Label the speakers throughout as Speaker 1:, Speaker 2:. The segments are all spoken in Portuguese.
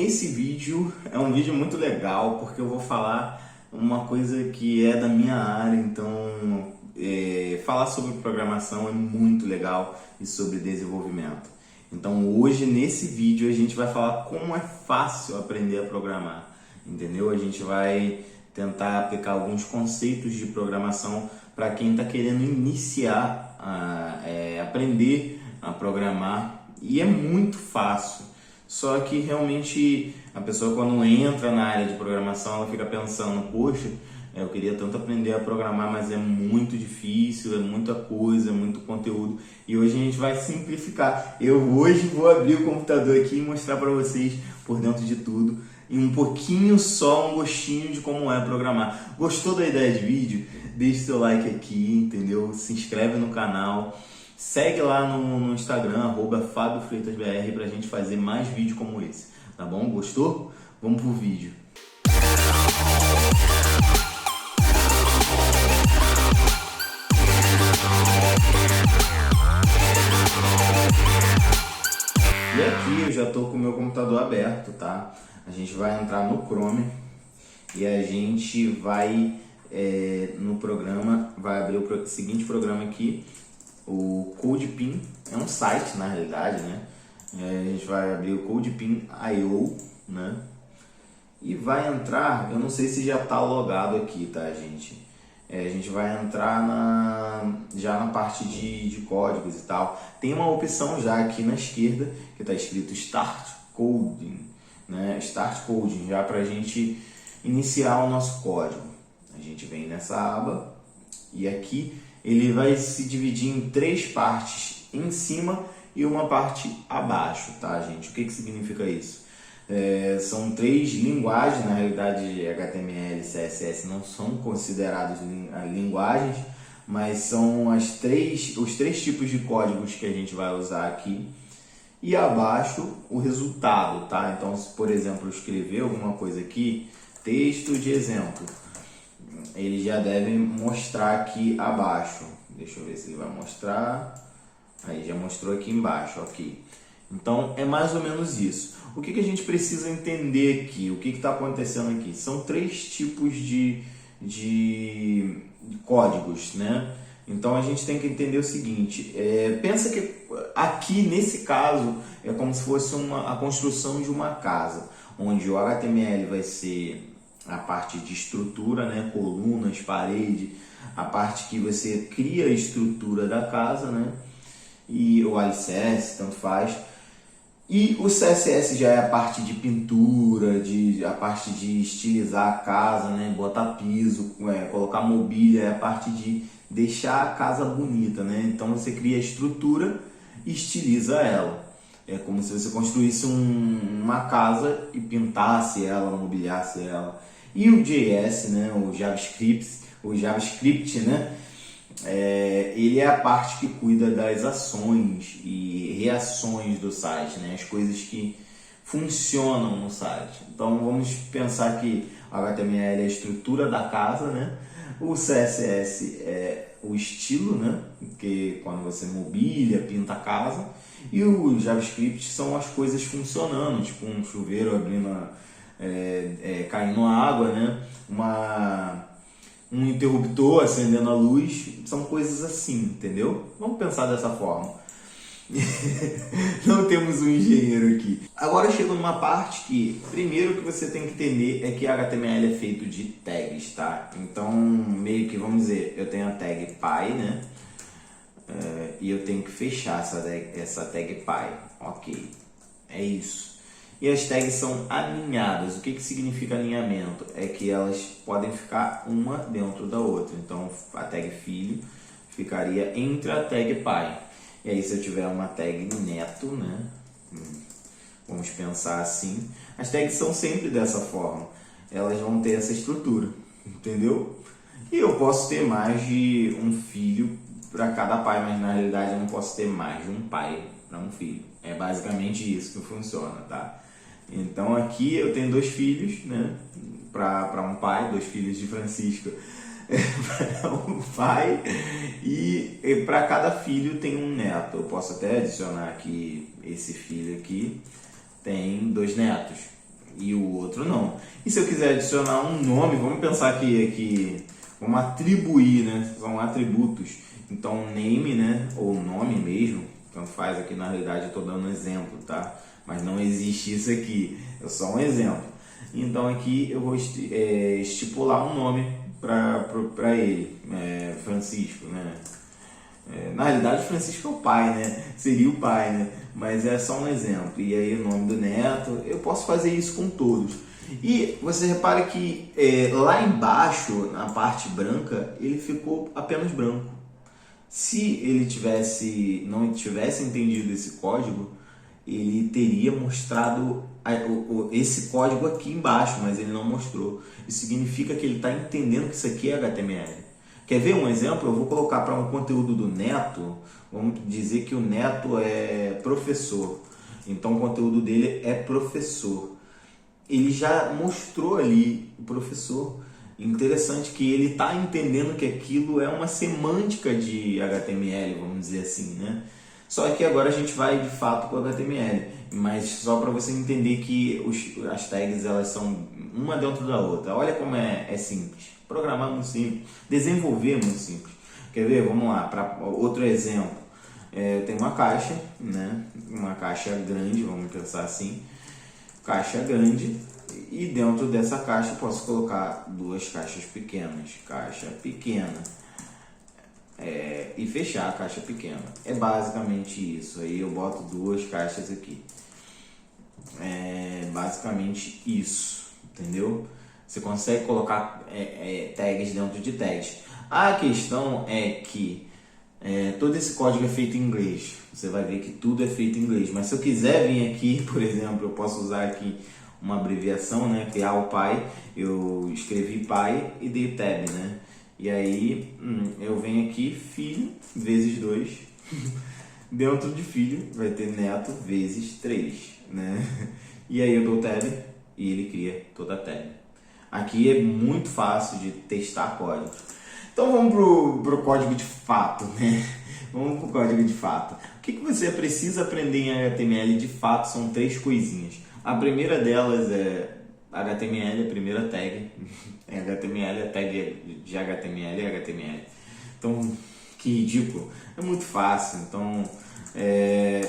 Speaker 1: nesse vídeo é um vídeo muito legal porque eu vou falar uma coisa que é da minha área, então falar sobre programação é muito legal e sobre desenvolvimento. Então hoje nesse vídeo a gente vai falar como é fácil aprender a programar, entendeu? A gente vai tentar aplicar alguns conceitos de programação para quem está querendo iniciar a aprender a programar, e é muito fácil. Só que realmente a pessoa, quando entra na área de programação, ela fica pensando, poxa, eu queria tanto aprender a programar, mas é muito difícil, é muita coisa, é muito conteúdo. E hoje a gente vai simplificar. Eu hoje vou abrir o computador aqui e mostrar para vocês por dentro de tudo, e um pouquinho só, um gostinho de como é programar. Gostou da ideia de vídeo? Deixe seu like aqui, entendeu? Se inscreve no canal. Segue lá no Instagram, @FabioFreitasBR, pra gente fazer mais vídeos como esse, tá bom? Gostou? Vamos pro vídeo. E aqui eu já tô com o meu computador aberto, tá? A gente vai entrar no Chrome e a gente vai no programa, vai abrir o seguinte programa aqui. O CodePin é um site, na realidade, né? A gente vai abrir o CodePin.io, né? E vai entrar, eu não sei se já está logado aqui, tá, gente? A gente vai entrar já na parte de códigos e tal. Tem uma opção já aqui na esquerda que está escrito Start Coding, né? Start Coding, já para a gente iniciar o nosso código. A gente vem nessa aba e aqui ele vai se dividir em 3 partes em cima e uma parte abaixo, tá, gente? O que significa isso? São 3 linguagens, na realidade HTML e CSS não são considerados linguagens, mas são os 3 tipos de códigos que a gente vai usar aqui. E abaixo o resultado, tá? Então, se por exemplo eu escrever alguma coisa aqui, texto de exemplo, ele já deve mostrar aqui abaixo. Deixa eu ver se ele vai mostrar. Aí já mostrou aqui embaixo, ok. Então é mais ou menos isso. O que a gente precisa entender aqui? O que está acontecendo aqui? São 3 tipos de códigos, né? Então a gente tem que entender o seguinte, pensa que aqui nesse caso é como se fosse a construção de uma casa, onde o HTML vai ser a parte de estrutura, né? Colunas, parede, a parte que você cria a estrutura da casa, né? E o alicerce, tanto faz. E o CSS já é a parte de pintura, a parte de estilizar a casa, né? Botar piso, colocar mobília, é a parte de deixar a casa bonita, né? Então você cria a estrutura e estiliza ela. É como se você construísse uma casa e pintasse ela, mobiliasse ela. E o JS, né, o JavaScript, né, ele é a parte que cuida das ações e reações do site, né, as coisas que funcionam no site. Então vamos pensar que o HTML é a estrutura da casa, né, o CSS é o estilo, né, que quando você mobília, pinta a casa, e o JavaScript são as coisas funcionando, tipo um chuveiro abrindo caindo água, né? Um interruptor acendendo a luz, são coisas assim, entendeu? Vamos pensar dessa forma. Não temos um engenheiro aqui. Agora chega numa parte que, primeiro que você tem que entender é que HTML é feito de tags, tá? Então, meio que, vamos dizer, eu tenho a tag py, né? E eu tenho que fechar essa tag py. Ok, é isso. E as tags são alinhadas. O que significa alinhamento? É que elas podem ficar uma dentro da outra. Então a tag filho ficaria entre a tag pai. E aí se eu tiver uma tag neto, né? Vamos pensar assim. As tags são sempre dessa forma. Elas vão ter essa estrutura, entendeu? E eu posso ter mais de um filho para cada pai, mas na realidade eu não posso ter mais de um pai para um filho. É basicamente isso que funciona, tá? Então aqui eu tenho 2 filhos, né? Para um pai, 2 filhos de Francisco para um pai, e para cada filho tem um neto. Eu posso até adicionar aqui esse filho aqui, tem 2 netos. e o outro não. E se eu quiser adicionar um nome, vamos pensar que vamos atribuir, né? São atributos. Então, name, né? Ou nome mesmo, tanto faz. Aqui na realidade eu estou dando um exemplo, tá? Mas não existe isso aqui, é só um exemplo. Então aqui eu vou estipular um nome para ele, Francisco, né? Na realidade, Francisco é o pai, né? Seria o pai, né? Mas é só um exemplo. E aí o nome do neto, eu posso fazer isso com todos. E você repara que lá embaixo, na parte branca, ele ficou apenas branco. Se ele não tivesse entendido esse código, ele teria mostrado esse código aqui embaixo, mas ele não mostrou. Isso significa que ele está entendendo que isso aqui é HTML. Quer ver um exemplo? Eu vou colocar para um conteúdo do Neto, vamos dizer que o Neto é professor. Então o conteúdo dele é professor. Ele já mostrou ali o professor. Interessante que ele está entendendo que aquilo é uma semântica de HTML, vamos dizer assim, né? Só que agora a gente vai de fato para o HTML, mas só para você entender que as tags elas são uma dentro da outra. Olha como é simples. Programar é muito simples, desenvolver é muito simples. Quer ver? Vamos lá, para outro exemplo. Eu tenho uma caixa, né? Uma caixa grande, vamos pensar assim. Caixa grande, e dentro dessa caixa eu posso colocar duas caixas pequenas. Caixa pequena. E fechar a caixa pequena. É basicamente isso. Aí eu boto duas caixas aqui. É basicamente isso, entendeu? Você consegue colocar tags dentro de tags. A questão é que todo esse código é feito em inglês. Você vai ver que tudo é feito em inglês. Mas se eu quiser vir aqui, por exemplo, eu posso usar aqui uma abreviação, né? Criar o pai. Eu escrevi pai e dei tab, né? E aí eu venho aqui, filho vezes 2. Dentro de filho vai ter neto vezes 3, né? E aí eu dou tab e ele cria toda a tab. Aqui é muito fácil de testar códigos. Então vamos pro código de fato, né? Vamos pro código de fato. O que você precisa aprender em HTML de fato são 3 coisinhas. A primeira delas é HTML, a primeira tag. HTML, a tag de HTML é HTML. Então, que ridículo. É muito fácil. Então,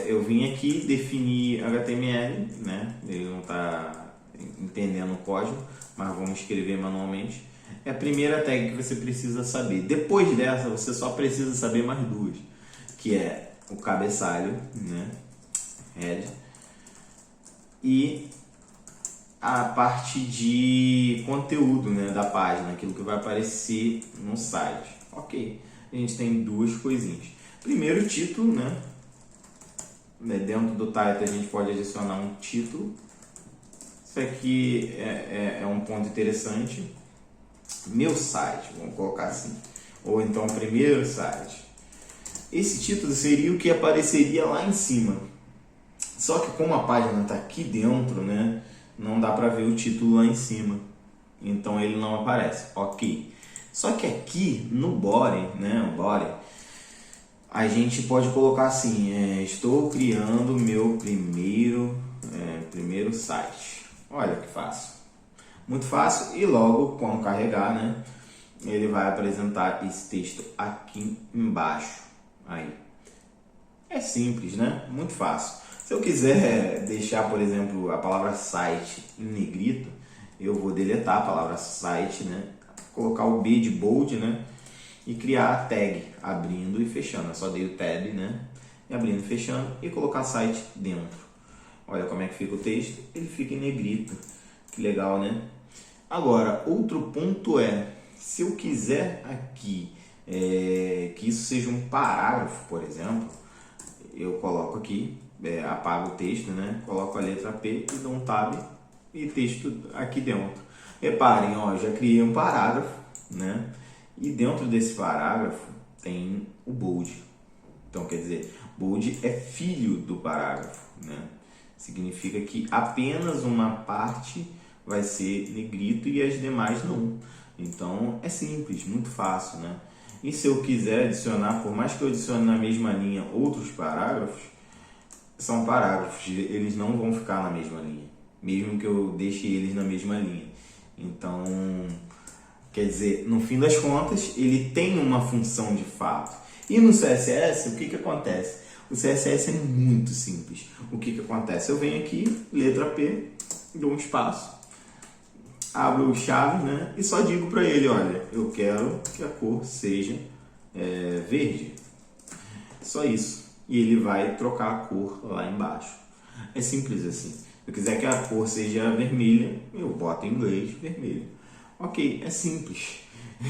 Speaker 1: eu vim aqui definir HTML, né? Ele não está entendendo o código, mas vamos escrever manualmente. É a primeira tag que você precisa saber. Depois dessa, você só precisa saber mais 2, que é o cabeçalho, né? Head, e a parte de conteúdo, né, da página, aquilo que vai aparecer no site. Ok, a gente tem 2 coisinhas. Primeiro, título, né? Dentro do title a gente pode adicionar um título. Isso aqui é um ponto interessante. Meu site, vamos colocar assim. Ou então primeiro site. Esse título seria o que apareceria lá em cima. Só que como a página está aqui dentro, né, não dá para ver o título lá em cima. Então ele não aparece. Ok. Só que aqui no body, né, o body, a gente pode colocar assim, estou criando meu primeiro site. Olha que fácil. Muito fácil, e logo quando carregar, né, ele vai apresentar esse texto aqui embaixo. Aí. É simples, né? Muito fácil. Se eu quiser deixar, por exemplo, a palavra site em negrito, eu vou deletar a palavra site, né? Colocar o B de bold, né? E criar a tag abrindo e fechando. Eu só dei o tab, né? E abrindo e fechando e colocar site dentro. Olha como é que fica o texto. Ele fica em negrito. Que legal, né? Agora, outro ponto se eu quiser aqui que isso seja um parágrafo, por exemplo, eu coloco aqui, apago o texto, né? Coloco a letra P e dou um tab e texto aqui dentro. Reparem, ó, já criei um parágrafo, né? E dentro desse parágrafo tem o bold. Então, quer dizer, bold é filho do parágrafo, né? Significa que apenas uma parte vai ser negrito e as demais não. Então, é simples, muito fácil, né? E se eu quiser adicionar, por mais que eu adicione na mesma linha outros parágrafos, são parágrafos, eles não vão ficar na mesma linha. mesmo que eu deixe eles na mesma linha. Então, quer dizer, no fim das contas, ele tem uma função de fato. E no CSS, o que acontece? O CSS é muito simples. O que acontece? Eu venho aqui, letra P, dou um espaço, abro o chave, né? E só digo para ele, olha, eu quero que a cor seja verde. Só isso. E ele vai trocar a cor lá embaixo. É simples assim. Se eu quiser que a cor seja vermelha, eu boto em inglês vermelho. Ok, é simples.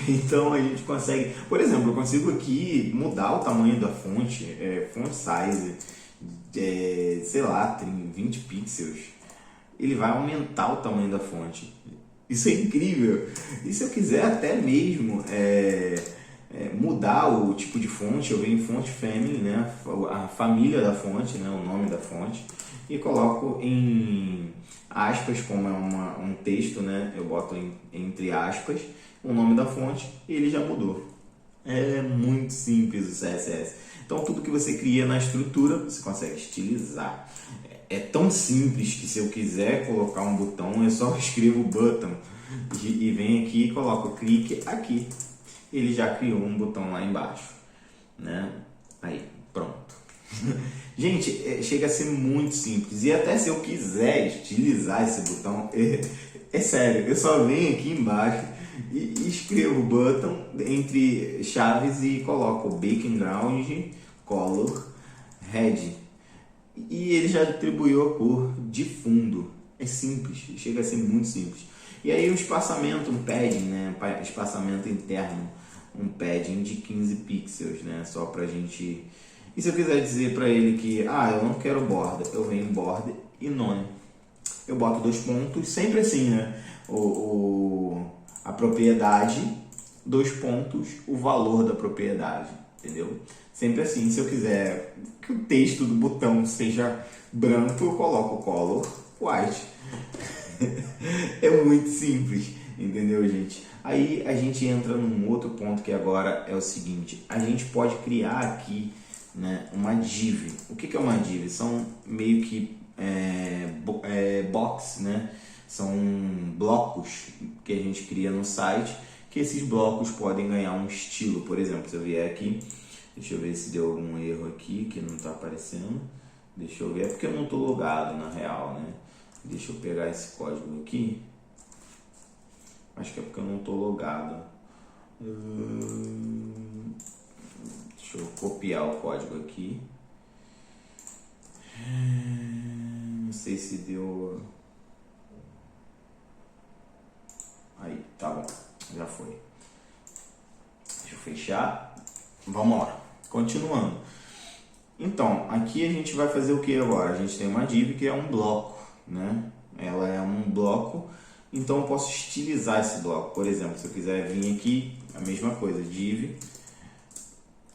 Speaker 1: Então a gente consegue, por exemplo, eu consigo aqui mudar o tamanho da fonte, font size, sei lá, tem 20 pixels. Ele vai aumentar o tamanho da fonte. Isso é incrível. E se eu quiser até mesmo mudar o tipo de fonte, eu venho em Font Family, né, a família da fonte, né, o nome da fonte, e coloco em aspas, como é um texto, né, eu boto entre aspas o nome da fonte e ele já mudou. É muito simples o CSS. Então tudo que você cria na estrutura, você consegue estilizar. É tão simples que se eu quiser colocar um botão, eu só escrevo button e venho aqui e coloco clique aqui. Ele já criou um botão lá embaixo, né? Aí, pronto. Gente, chega a ser muito simples. E até se eu quiser estilizar esse botão, é sério, eu só venho aqui embaixo e escrevo button entre chaves e coloco background, color, red. E ele já atribuiu a cor de fundo. É simples, chega a ser muito simples. E aí o espaçamento, um padding, né? Espaçamento interno, um padding de 15 pixels, né? Só pra gente... E se eu quiser dizer para ele que, eu não quero border, eu venho em border e none. Eu boto 2 pontos, sempre assim, né? A propriedade, 2 pontos, o valor da propriedade, entendeu? Sempre assim. Se eu quiser que o texto do botão seja branco, eu coloco color white. É muito simples, entendeu, gente? Aí a gente entra num outro ponto que agora é o seguinte: a gente pode criar aqui, né, uma div. O que é uma div? São meio que box, né? São blocos que a gente cria no site, que esses blocos podem ganhar um estilo. Por exemplo, se eu vier aqui, deixa eu ver se deu algum erro aqui que não está aparecendo. Deixa eu ver, é porque eu não estou logado na real, né? Deixa eu pegar esse código aqui. Acho que é porque eu não estou logado. Deixa eu copiar o código aqui. Não sei se deu... Aí, tá bom. Já foi. Deixa eu fechar. Vamos lá. Continuando. Então, aqui a gente vai fazer o que agora? A gente tem uma div que é um bloco, né? Ela é um bloco, então eu posso estilizar esse bloco. Por exemplo, se eu quiser vir aqui, a mesma coisa, div,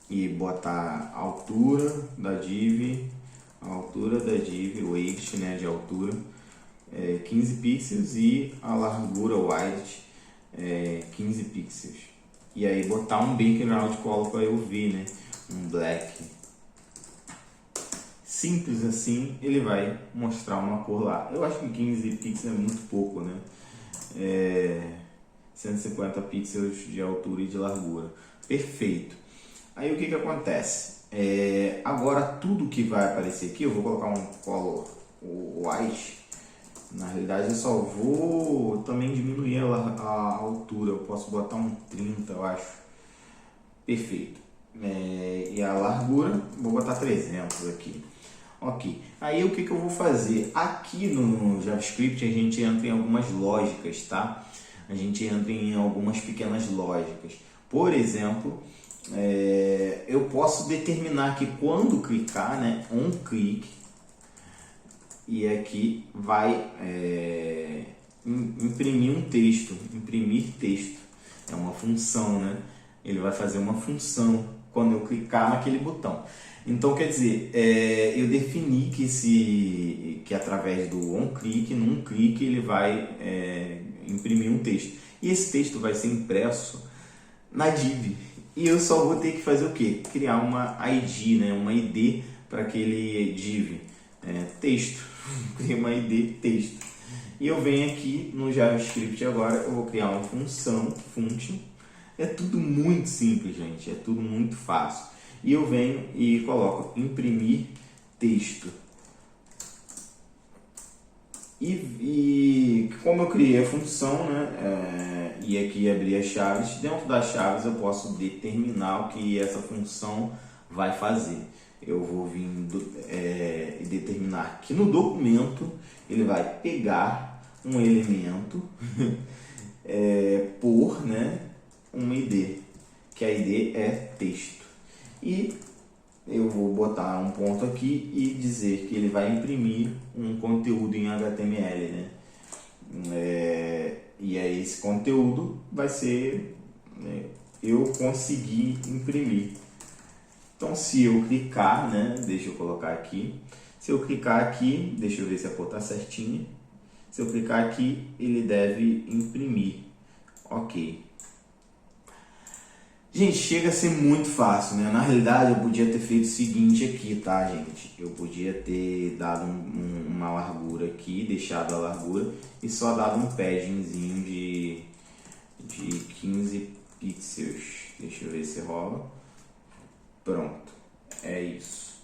Speaker 1: e botar a altura da div, o weight, né, de altura, 15 pixels e a largura width 15 pixels. E aí botar um background color para eu ver, né, um black. Simples assim, ele vai mostrar uma cor lá. Eu acho que 15 pixels é muito pouco, né? 150 pixels de altura e de largura. Perfeito. Aí o que acontece? Agora tudo que vai aparecer aqui, eu vou colocar um color white. Na realidade eu só vou também diminuir a altura. Eu posso botar um 30, eu acho. Perfeito. E a largura, vou botar 300 aqui. Ok, aí o que eu vou fazer? Aqui no JavaScript a gente entra em algumas lógicas, tá? A gente entra em algumas pequenas lógicas. Por exemplo, eu posso determinar que quando clicar, né, on click, e aqui vai imprimir um texto, imprimir texto. É uma função, né? Ele vai fazer uma função quando eu clicar naquele botão. Então, quer dizer, eu defini que através do onClick, num clique, ele vai imprimir um texto. E esse texto vai ser impresso na div. E eu só vou ter que fazer o quê? Criar uma ID, né? Uma ID para aquele div. Texto. Criar uma ID texto. E eu venho aqui no JavaScript agora, eu vou criar uma função, function. É tudo muito simples, gente, é tudo muito fácil. E eu venho e coloco imprimir texto. E como eu criei a função, né, e aqui abri as chaves, dentro das chaves eu posso determinar o que essa função vai fazer. Eu vou vir determinar que no documento ele vai pegar um elemento por, né, um ID, que a ID é texto. E eu vou botar um ponto aqui e dizer que ele vai imprimir um conteúdo em HTML, né? E aí esse conteúdo vai ser, né, eu conseguir imprimir. Então se eu clicar, né, deixa eu colocar aqui, se eu clicar aqui, deixa eu ver se a cor está certinha, se eu clicar aqui ele deve imprimir, ok. Gente, chega a ser muito fácil, né? Na realidade eu podia ter feito o seguinte aqui, tá, gente? Eu podia ter dado uma largura aqui, deixado a largura e só dado um paddingzinho de 15 pixels. Deixa eu ver se rola. Pronto, é isso.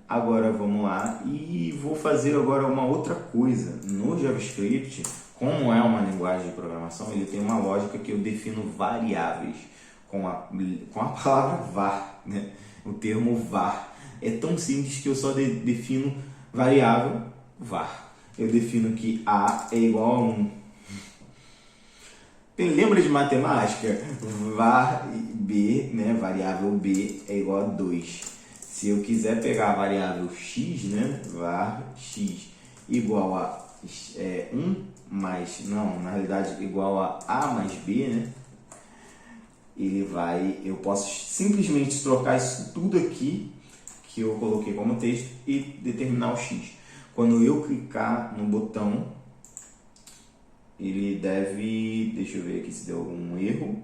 Speaker 1: Agora vamos lá e vou fazer agora uma outra coisa. No JavaScript, como é uma linguagem de programação, ele tem uma lógica que eu defino variáveis com a palavra var, né? O termo var. É tão simples que eu só defino variável var. Eu defino que A é igual a 1. Lembra de matemática? Var B, né? Variável B é igual a 2. Se eu quiser pegar a variável x, né? Var x igual a 1 mais, não, na realidade igual a mais B, né? Eu posso simplesmente trocar isso tudo aqui que eu coloquei como texto e determinar o x. Quando eu clicar no botão, ele deve, deixa eu ver aqui se deu algum erro,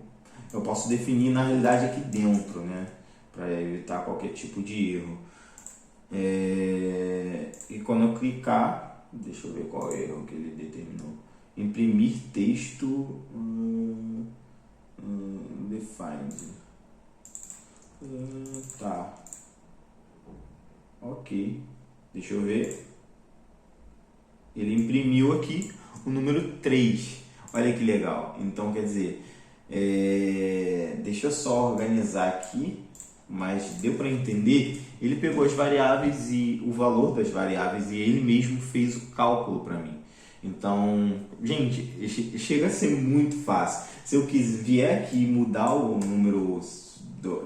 Speaker 1: eu posso definir na realidade aqui dentro, né, para evitar qualquer tipo de erro. E quando eu clicar, deixa eu ver qual é o erro que ele determinou, imprimir texto, defined, tá, ok, deixa eu ver, ele imprimiu aqui o número 3, olha que legal. Então quer dizer, deixa eu só organizar aqui, mas deu para entender, ele pegou as variáveis e o valor das variáveis e ele mesmo fez o cálculo para mim. Então, gente, chega a ser muito fácil. Se eu vier aqui mudar o número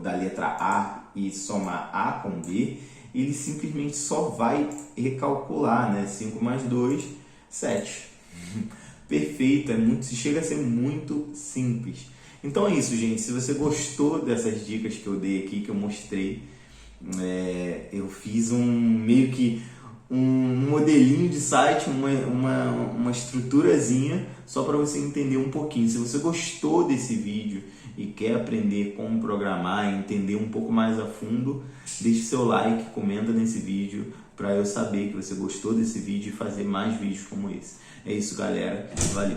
Speaker 1: da letra A e somar A com B, ele simplesmente só vai recalcular, né? 5 mais 2, 7. Perfeito, chega a ser muito simples. Então é isso, gente. Se você gostou dessas dicas que eu dei aqui, que eu mostrei, eu fiz meio que um modelinho de site, uma estruturazinha, só para você entender um pouquinho. Se você gostou desse vídeo e quer aprender como programar e entender um pouco mais a fundo, deixe seu like, comenta nesse vídeo para eu saber que você gostou desse vídeo e fazer mais vídeos como esse. É isso, galera. Valeu!